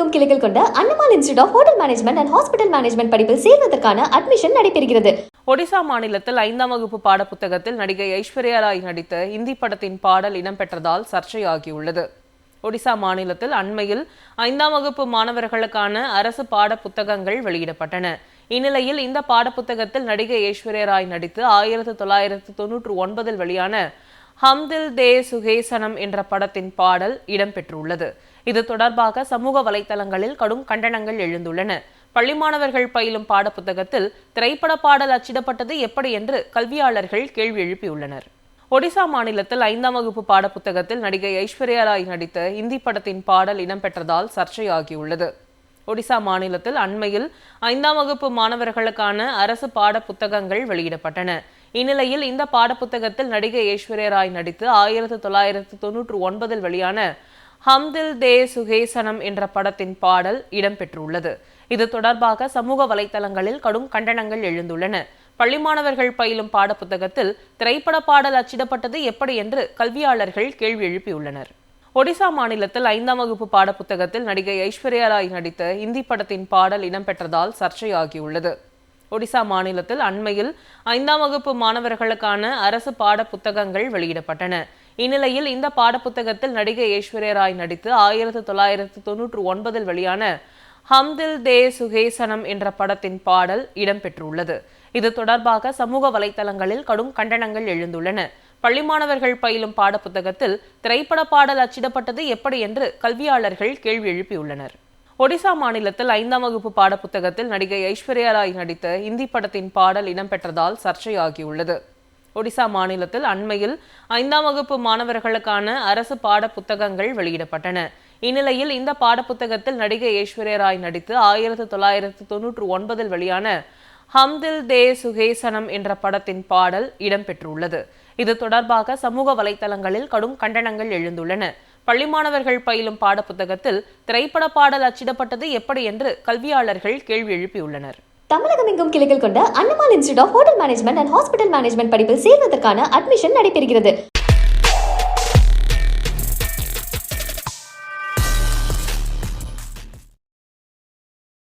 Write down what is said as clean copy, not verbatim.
தமிழகமெங்கும் கிளைகள் கொண்ட Annamal institute of hotel management and hospital management படிப்பில் சேர்வதற்கான அட்மிஷன் நடைபெறுகிறது. ஒடிசா மாநிலத்தில் 5ஆம் வகுப்பு பாடப்புத்தகத்தில் நடிகை ஐஸ்வர்யா ராய் நடித்த இந்தி படத்தின் பாடல் இடம்பெற்றதால் சர்ச்சையாகியுள்ளது. ஒடிசா மாநிலத்தில் அண்மையில் 5ஆம் வகுப்பு மாணவர்களுக்கான அரசு பாட புத்தகங்கள் வெளியிடப்பட்டன. இந்நிலையில் இந்த பாடப்புத்தகத்தில் நடிகை ஐஸ்வர்யா ராய் நடித்து 1999 வெளியான ஹம் தில் தே சுகேசனம் என்ற படத்தின் பாடல் இடம்பெற்றுள்ளது. இது தொடர்பாக சமூக வலைதளங்களில் கடும் கண்டனங்கள் எழுந்துள்ளன. பள்ளி மாணவர்கள் பயிலும் பாடப்புத்தகத்தில் திரைப்பட பாடல் அச்சிடப்பட்டது எப்படி என்று கல்வியாளர்கள் கேள்வி எழுப்பியுள்ளனர். ஒடிசா மாநிலத்தில் 5ஆம் வகுப்பு பாடப்புத்தகத்தில் நடிகை ஐஸ்வர்யா ராய் நடித்த இந்தி படத்தின் பாடல் இடம்பெற்றதால் சர்ச்சையாகியுள்ளது. ஒடிசா மாநிலத்தில் அண்மையில் 5ஆம் வகுப்பு மாணவர்களுக்கான அரசு பாட புத்தகங்கள் வெளியிடப்பட்டன. இந்நிலையில் இந்த பாடப்புத்தகத்தில் நடிகை ஐஸ்வர்யா ராய் நடித்து 1999 வெளியான ஹம் தில் தே சுகேசனம் என்ற படத்தின் பாடல் இடம்பெற்றுள்ளது. இது தொடர்பாக சமூக வலைதளங்களில் கடும் கண்டனங்கள் எழுந்துள்ளன. பள்ளி மாணவர்கள் பயிலும் பாடப்புத்தகத்தில் திரைப்பட பாடல் அச்சிடப்பட்டது எப்படி என்று கல்வியாளர்கள் கேள்வி எழுப்பியுள்ளனர். ஒடிசா மாநிலத்தில் 5ஆம் வகுப்பு பாடப்புத்தகத்தில் நடிகை ஐஸ்வர்யா ராய் நடித்த இந்தி படத்தின் பாடல் இடம்பெற்றதால் சர்ச்சையாகியுள்ளது. ஒடிசா மாநிலத்தில் அண்மையில் 5ஆம் வகுப்பு மாணவர்களுக்கான அரசு பாட புத்தகங்கள் வெளியிடப்பட்டன. இந்நிலையில் இந்த பாடப்புத்தகத்தில் நடிகை ஐஸ்வர்யா ராய் நடித்து 1999 வெளியான ஹம் தில் தே சுகேசனம் என்ற படத்தின் பாடல் இடம்பெற்றுள்ளது. இது தொடர்பாக சமூக வலைதளங்களில் கடும் கண்டனங்கள் எழுந்துள்ளன. பள்ளி மாணவர்கள் பயிலும் பாடப்புத்தகத்தில் திரைப்பட பாடல் அச்சிடப்பட்டது எப்படி என்று கல்வியாளர்கள் கேள்வி எழுப்பியுள்ளனர். ஒடிசா மாநிலத்தில் 5ஆம் வகுப்பு பாடப்புத்தகத்தில் நடிகை ஐஸ்வர்யா ராய் நடித்த இந்தி படத்தின் பாடல் இடம்பெற்றதால் சர்ச்சையாகியுள்ளது. ஒடிசா மாநிலத்தில் அண்மையில் 5ஆம் வகுப்பு மாணவர்களுக்கான அரசு பாட புத்தகங்கள் வெளியிடப்பட்டன. இந்நிலையில் இந்த பாடப்புத்தகத்தில் நடிகை ஐஸ்வர்யா ராய் நடித்து 1999 வெளியான ஹம் தில் தே சுகேசனம் என்ற படத்தின் பாடல் இடம்பெற்றுள்ளது. இது தொடர்பாக சமூக வலைதளங்களில் கடும் கண்டனங்கள் எழுந்துள்ளன. பள்ளி மாணவர்கள் பயிலும் பாடப்புத்தகத்தில் திரைப்பட பாடல் அச்சிடப்பட்டது எப்படி என்று கல்வியாளர்கள் கேள்வி எழுப்பியுள்ளனர். தமிழகமெங்கும் கிளைகள் கொண்ட Annamal institute of hotel management and hospital management படிப்பில் சேர்வதற்கான அட்மிஷன் நடைபெறுகிறது.